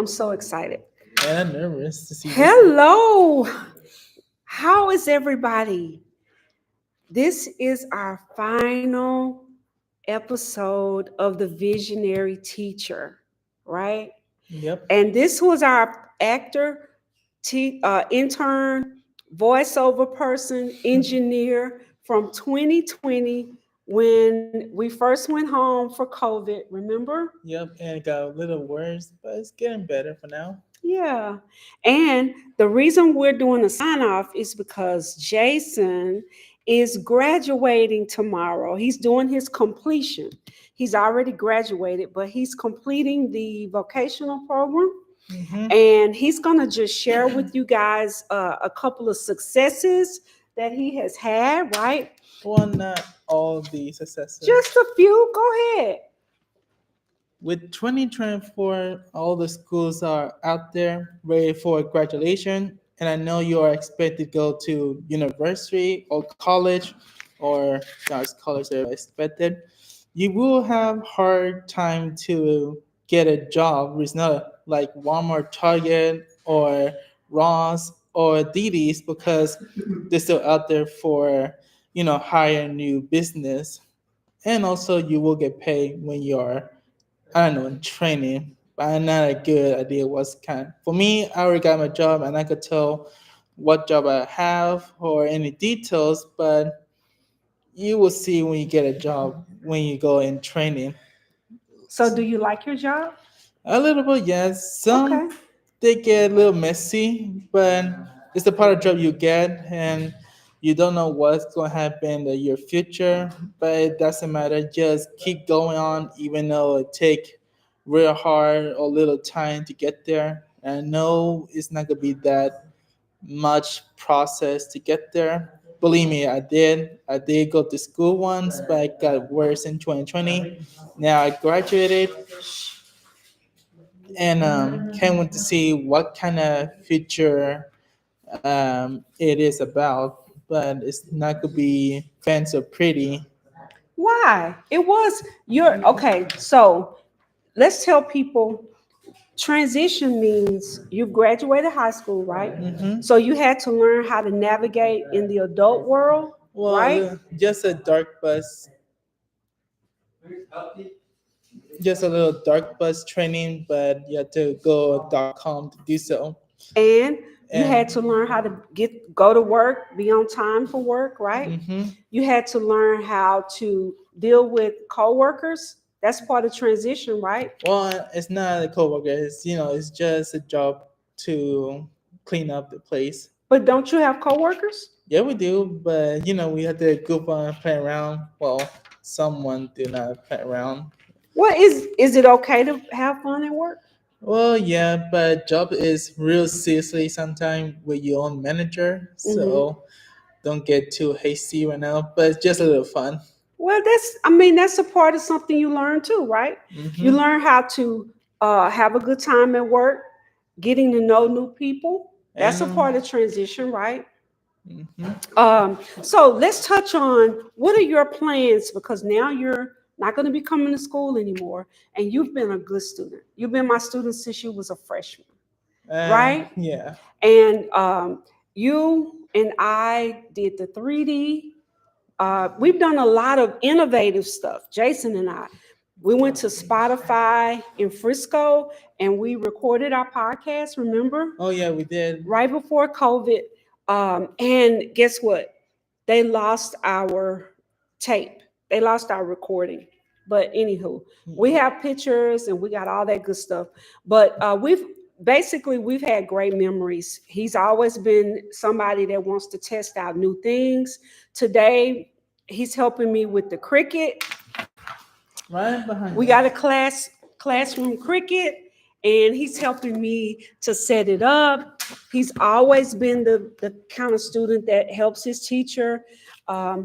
I'm so excited. And I'm nervous to see this. Hello. How is everybody? This is our final episode of The Visionary Teacher, right? Yep. And this was our actor, intern, voiceover person, engineer from 2020 when we first went home for COVID. Remember? Yep. And it got a little worse, but it's getting better for now. Yeah. And the reason we're doing a sign off is because Jason is graduating tomorrow. He's doing his completion. He's already graduated, but he's completing the vocational program. Mm-hmm. And he's going to just share with you guys a couple of successes that he has had, right? Well, not all the successes. Just a few. Go ahead. With 2024, all the schools are out there ready for graduation, and I know you are expected to go to university or college, or not college are expected. You will have hard time to get a job. It's not like Walmart, Target, or Ross or Diddy's because they're still out there for hire new business, and also you will get paid when you're I don't know, in training, but I'm not a good idea what's kind. For me, I already got my job and I could tell what job I have or any details, but you will see when you get a job when you go in training. So, do you like your job? A little bit, yes. Some Okay. they get a little messy, but it's the part of job you get, and you don't know what's going to happen in your future. But it doesn't matter. Just keep going on, even though it take real hard or little time to get there. And I know it's not gonna be that much process to get there. Believe me, I did. I did go to school once, but it got worse in 2020. Now I graduated and can't wait to see what kind of future it is about. But it's not gonna be fancy or pretty. Why? It was your okay. So let's tell people transition means you've graduated high school, right? Mm-hmm. So you had to learn how to navigate in the adult world, right? Just a dark bus, just a little dark bus training, but you have to go.com to do so. And you And had to learn how to go to work, be on time for work, right? mm-hmm. You had to learn how to deal with coworkers. That's part of transition, right? Well, it's not a coworker. It's just a job to clean up the place. But don't you have coworkers? Yeah, we do, but we have to goof on, play around. Well, someone do not play around. Well, is it okay to have fun at work? Well, yeah, but job is real seriously sometimes with your own manager, Hmm. so don't get too hasty right now. But it's just a little fun. Well, that's a part of something you learn too, right? You Mm-hmm. learn how to have a good time at work, getting to know new people. That's And a part of transition, right? mhm. So let's touch on what are your plans because now you're not going to be coming to school anymore, and you've been a good student. You've been my student since you was a freshman, right? Yeah. And you and I did the 3D. We've done a lot of innovative stuff. Jason and I. We went to Spotify in Frisco and we recorded our podcast. Remember, Oh yeah, we did. right before COVID. And guess what? They lost our tape. They lost our recording. But anywho, we have pictures and we got all that good stuff. But we've had great memories. He's always been somebody that wants to test out new things. Today, he's helping me with the cricket. Right behind We you. got a classroom cricket, and he's helping me to set it up. He's always been the kind of student that helps his teacher.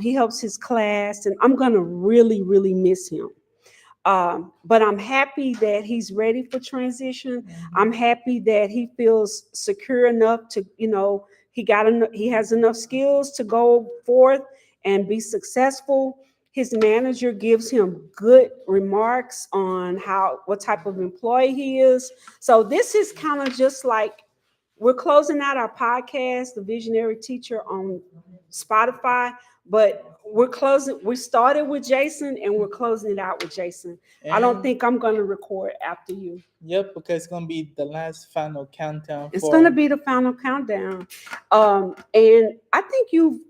He helps his class, and I'm gonna really, really miss him. But I'm happy that he's ready for transition. I'm happy that he feels secure enough to, he has enough skills to go forth and be successful. His manager gives him good remarks on what type of employee he is. So this is kind of just like we're closing out our podcast, The Visionary Teacher, on Spotify, but we started with Jason and we're closing it out with Jason. I don't think I'm going to record after you. Yep, because it's gonna be the last final countdown. It's going to be the final countdown. And I think you've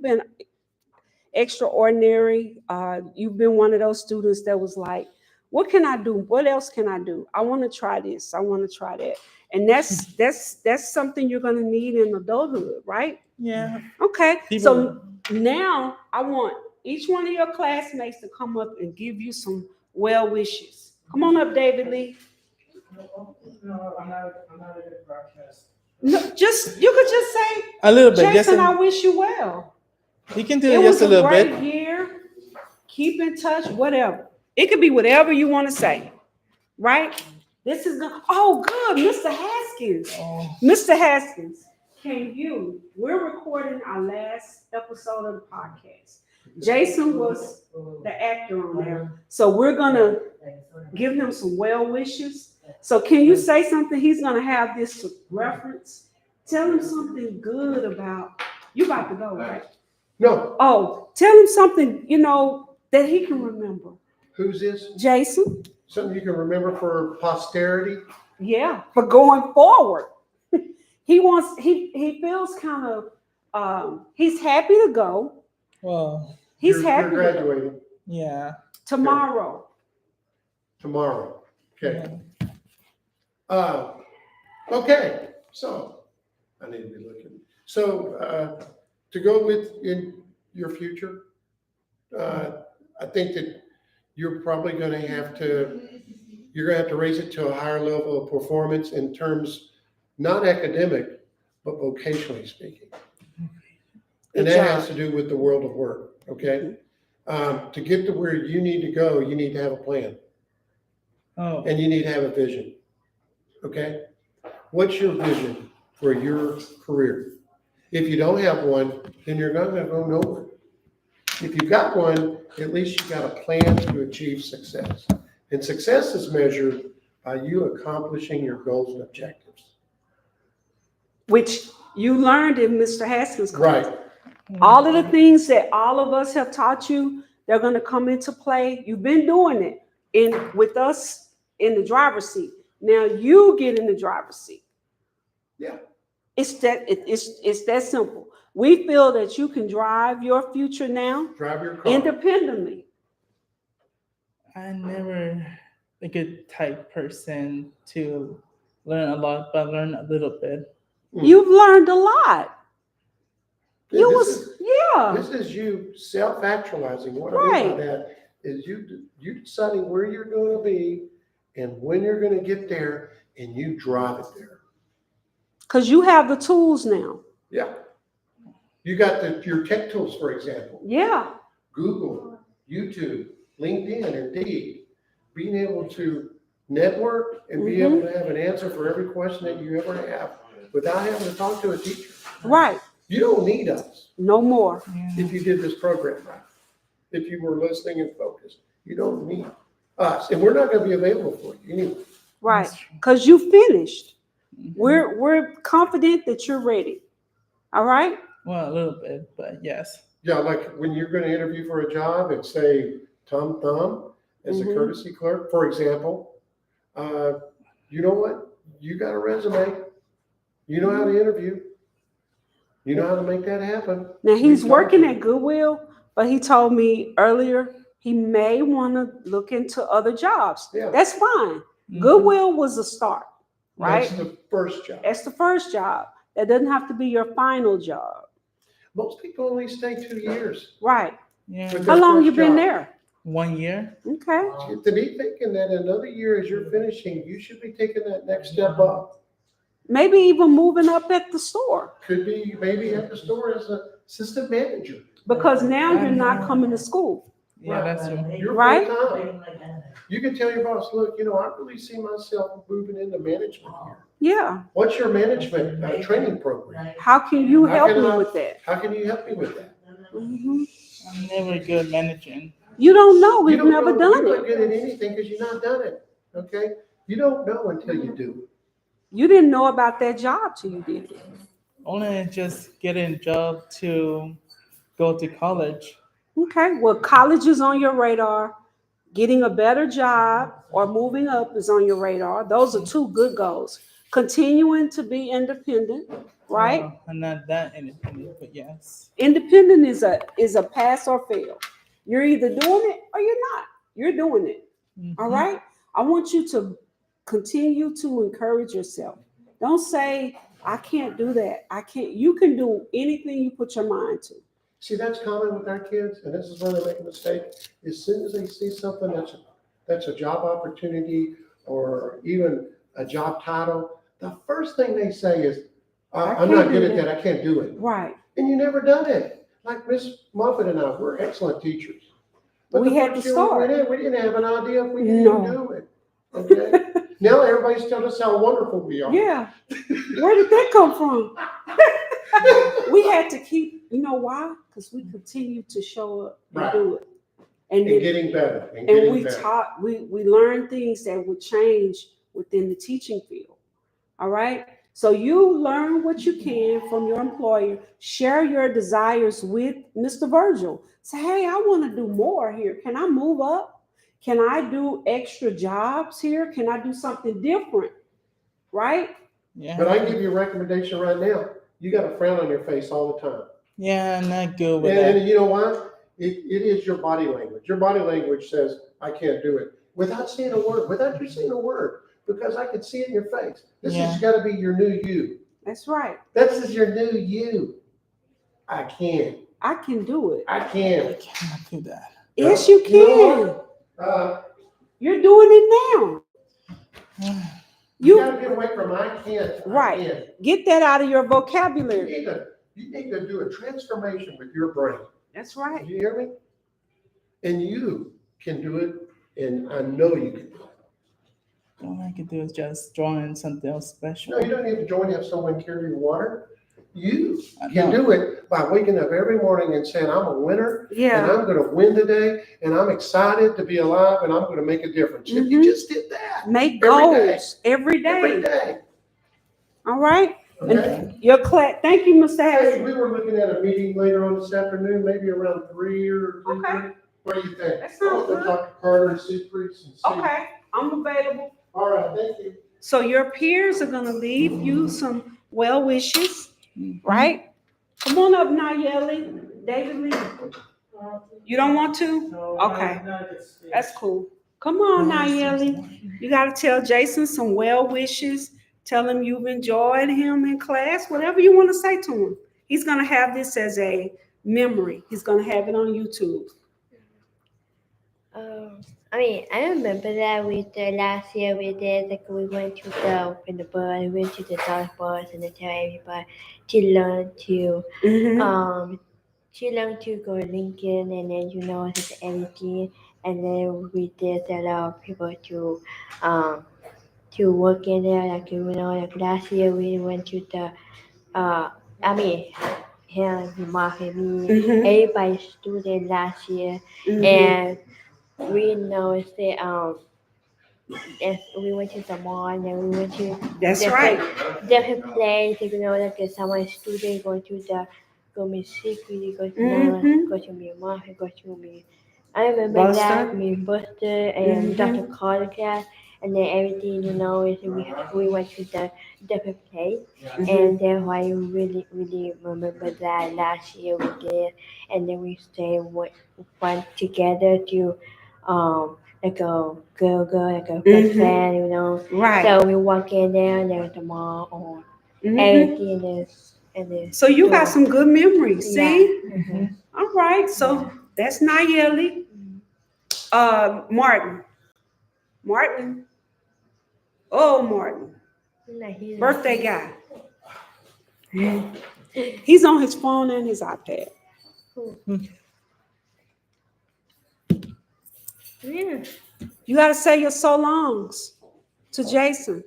been extraordinary. You've been one of those students that was like, what can I do? What else can I do? I want to try this. I want to try that. And that's something you're going to need in adulthood, right? Yeah. Okay. So now I want each one of your classmates to come up and give you some well wishes. Come on up, David Lee. No, I'm not a good broadcast. No, you could just say a little bit. Jason, I wish you well. You can do it just a little bit. It was a great year. Keep in touch, whatever. It could be whatever you want to say, right? This is good. Oh, good, Mr. Haskins. Oh. Mr. Haskins, we're recording our last episode of the podcast. Jason was the actor on there. So we're going to give him some well wishes. So can you say something? He's going to have this reference. Tell him something good about, you about to go, right? No. Oh, tell him something, that he can remember. Who's this? Jason. Something you can remember for posterity? Yeah, for going forward. He feels kind of, he's happy to go. Well, he's happy you're graduating. Yeah. Tomorrow. Tomorrow. Okay. Yeah. Okay. So I need to be looking. So to go with in your future, I think that you're probably going to have to raise it to a higher level of performance in terms, not academic, but vocationally speaking. And that has to do with the world of work. Okay. To get to where you need to go, you need to have a plan. Oh. And you need to have a vision. Okay. What's your vision for your career? If you don't have one, then you're going to go nowhere. If you've got one, at least you've got a plan to achieve success. And success is measured by you accomplishing your goals and objectives. Which you learned in Mr. Haskins' class. Right. All of the things that all of us have taught you, they're going to come into play. You've been doing it with us in the driver's seat. Now you get in the driver's seat. Yeah. It's that simple. We feel that you can drive your future now. Drive your car. Independently. I never a good type person to learn a lot, but learn a little bit. You've learned a lot. Yeah, this is you self-actualizing. What I mean by that is you deciding where you're going to be and when you're going to get there, and you drive it there. Because you have the tools now. Yeah. You got your tech tools, for example. Yeah. Google, YouTube, LinkedIn, Indeed. Being able to network and be able to have an answer for every question that you ever have without having to talk to a teacher. Right. You don't need us. No more. If you did this program right. If you were listening and focused. You don't need us. And we're not going to be available for you anyway. Right. Because you finished. We're confident that you're ready. All right? Well, a little bit, but yes. Yeah, like when you're going to interview for a job and say Tom Thumb as a courtesy clerk, for example, you know what? You got a resume. You know how to interview. You know how to make that happen. Now he's working at Goodwill, but he told me earlier he may want to look into other jobs. Yeah. That's fine. Goodwill was a start, right? That's the first job. That's the first job. That doesn't have to be your final job. Most people only stay 2 years. Right. Yeah. With How their long first you been job. there? 1 year. Okay. To be thinking that another year as you're finishing, you should be taking that next step up. Maybe even moving up at the store. Could be maybe at the store as an assistant manager. Because now you're not coming to school. Yeah, that's true. You're Right? full-time. You can tell your boss, look, I really see myself moving into management here. Yeah. What's your management training program? How can you How help can me I- with that? How can you help me with that? Mhm. I'm never good at managing. You don't know. You We've don't never know, done you're it. not good at anything because you've not done it, okay? You don't know until you do. You didn't know about that job till you did it. Only just getting a job to go to college. Okay. Well, college is on your radar. Getting a better job or moving up is on your radar. Those are two good goals. Continuing to be independent, right? Well, I'm not that independent, but yes. Independent is a pass or fail. You're either doing it or you're not. You're doing it. All Mhm. right. I want you to continue to encourage yourself. Don't say, I can't do that. I can't. You can do anything you put your mind to. See, that's common with our kids, and this is where they make a mistake. As soon as they see something that's a job opportunity or even a job title, the first thing they say is, I'm can't not do good at that." that, I can't do it. Right. And you never done it. Like Miss Moffitt and I, we're excellent teachers. But We the had first to year we start. went in, we didn't have an idea if we could No. even do it. Okay? Now everybody's telling us how wonderful we are. Yeah. Where did that come from? We had to keep, you know why? Because we continue to show up and Right. do it. And, And then- getting better, and and getting we better. taught, we learned things that would change within the teaching field. All right. So you learn what you can from your employer. Share your desires with Mr. Virgil. Say, hey, I want to do more here. Can I move up? Can I do extra jobs here? Can I do something different? Right? Yeah. But I can give you a recommendation right now. You got a frown on your face all the time. Yeah, I'm not good with And that. you know what? It is your body language. Your body language says, I can't do it. Without saying a word, without you saying a word, because I can see it in your face. This Yeah. has got to be your new you. That's right. This is your new you. I can't. I can do it. I I can't. cannot do that. Yes, you You know can. what? You're doing it now. You got to get away from I can't. Right. I can't. Get that out of your You vocabulary. need to do a transformation with your brain. That's right. You hear me? And you can do it, and I know you can do it. All I can do is just drawing something else special. No, you don't need to join have someone carry your water. You I can know. do it by waking up every morning and saying, I'm a winner, and Yeah. I'm gonna win today, and I'm excited to be alive, and I'm gonna make a difference. If you Mhm. just did that Make Every day. goals every every day. day, All right. okay? And your class. Thank you, Mr. Hey, Harrison. we were looking at a meeting later on this afternoon, maybe around 3 or 3:30. What do you think? That sounds I'm gonna good. talk to Carter and Secrets and see. Okay. I'm available. All right, thank you. So your peers are gonna leave you some well wishes, right? Come on up, Nayeli. David Lee. You don't want to? Okay. That's cool. Come on, Nayeli. You gotta tell Jason some well wishes. Tell him you've enjoyed him in class. Whatever you want to say to him. He's gonna have this as a memory. He's gonna have it on YouTube. I remember that last year we did like we went to the in the bus, we went to the dog bus and then tell everybody to learn to go to Lincoln and then just everything and then we did allow people to work in there like last year we went to the here in market Mhm. everybody student last year Mhm. and we know that if we went to the mall and then we went to That's different right. different places, like some student go to the go Mississippi, go to Mhm. go to Myanmar, go to me. I remember Buster. that me Buster and Mhm. Dr. Carter class and then everything is we went to the different place and then why I really remember that last year we did and then we stayed one together to like a girl like a best Mhm. friend. Right. So we walk in there and there's the mall or Mhm. everything is in the So you got store. some good memories. Yeah. See? Mhm. All right. So that's Nayeli. Martin. Martin. Oh, Martin. Like he's Birthday guy. He's on his phone and his iPad. Yeah. You got to say your so longs to Jason.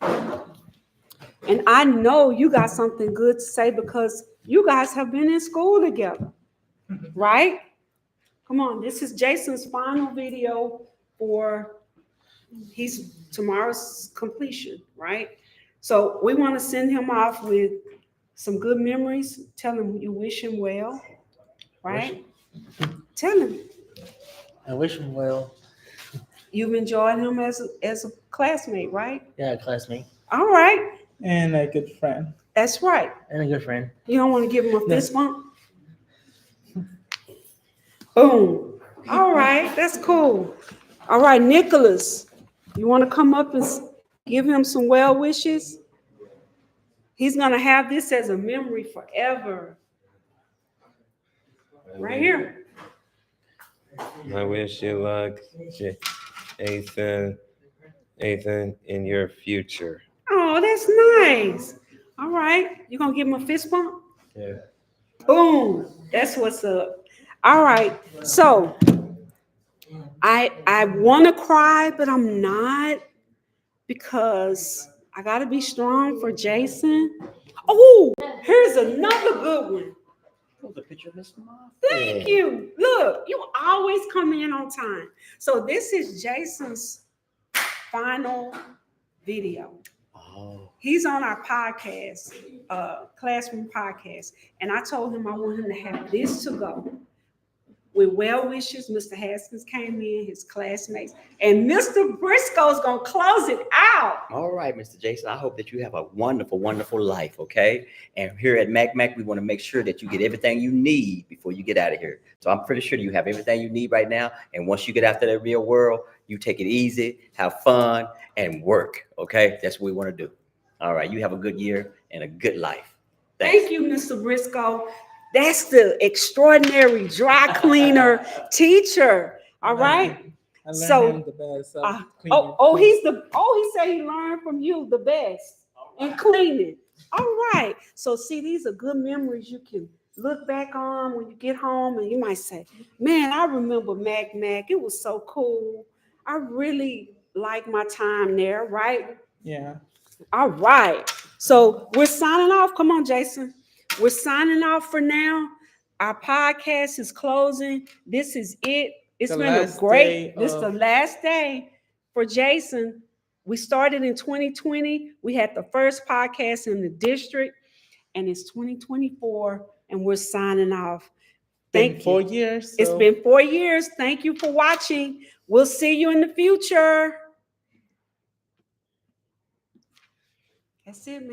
And I know you got something good to say because you guys have been in school together. right? Come on, this is Jason's final video for tomorrow's completion, right? So we want to send him off with some good memories. Tell him you wish him well, right? Tell him I wish him well. you've enjoyed him as a classmate, right? Yeah, classmate All right, And a good friend. that's right. and a good friend. You don't want to give him a fist bump? Boom. All right, that's cool. All right, Nicholas, you want to come up and give him some well wishes? He's going to have this as a memory forever. Right here. I wish you luck, Ethan, in your future. Oh, that's nice. All right, you going to give him a fist bump? Yeah. Boom. That's what's up. All right, so I want to cry, but I'm not because I got to be strong for Jason. Oh, here's another good one. Oh, the picture of Mr. Moffitt. Thank you. Look, you always come in on time. So this is Jason's final video. Oh, He's on our podcast, classroom podcast. And I told him I want him to have this to go. With well wishes, Mr. Haskins came in, his classmates, and Mr. Briscoe's gonna close it out. All right, Mr. Jason, I hope that you have a wonderful, wonderful life, okay? And here at Mac, we want to make sure that you get everything you need before you get out of here. So I'm pretty sure you have everything you need right now. And once you get out to the real world, you take it easy, have fun, and work, okay? That's what we want to do. All right, you have a good year and a good life. Thanks. Thank you, Mr. Briscoe. That's the extraordinary dry cleaner teacher. All right. I learned So, him the best. He said he learned from you the best in cleaning. All right. So see, these are good memories you can look back on when you get home, and you might say, "Man, I remember Mac. It was so cool. I really like my time there." Right. Yeah. All right. So we're signing off. Come on, Jason. We're signing off for now. Our podcast is closing. This is it. It's been a great, this is the last day for Jason. We started in 2020. We had the first podcast in the district, and it's 2024, and we're signing off. Thank you. 4 years. It's been 4 years. Thank you for watching. We'll see you in the future. That's it, man.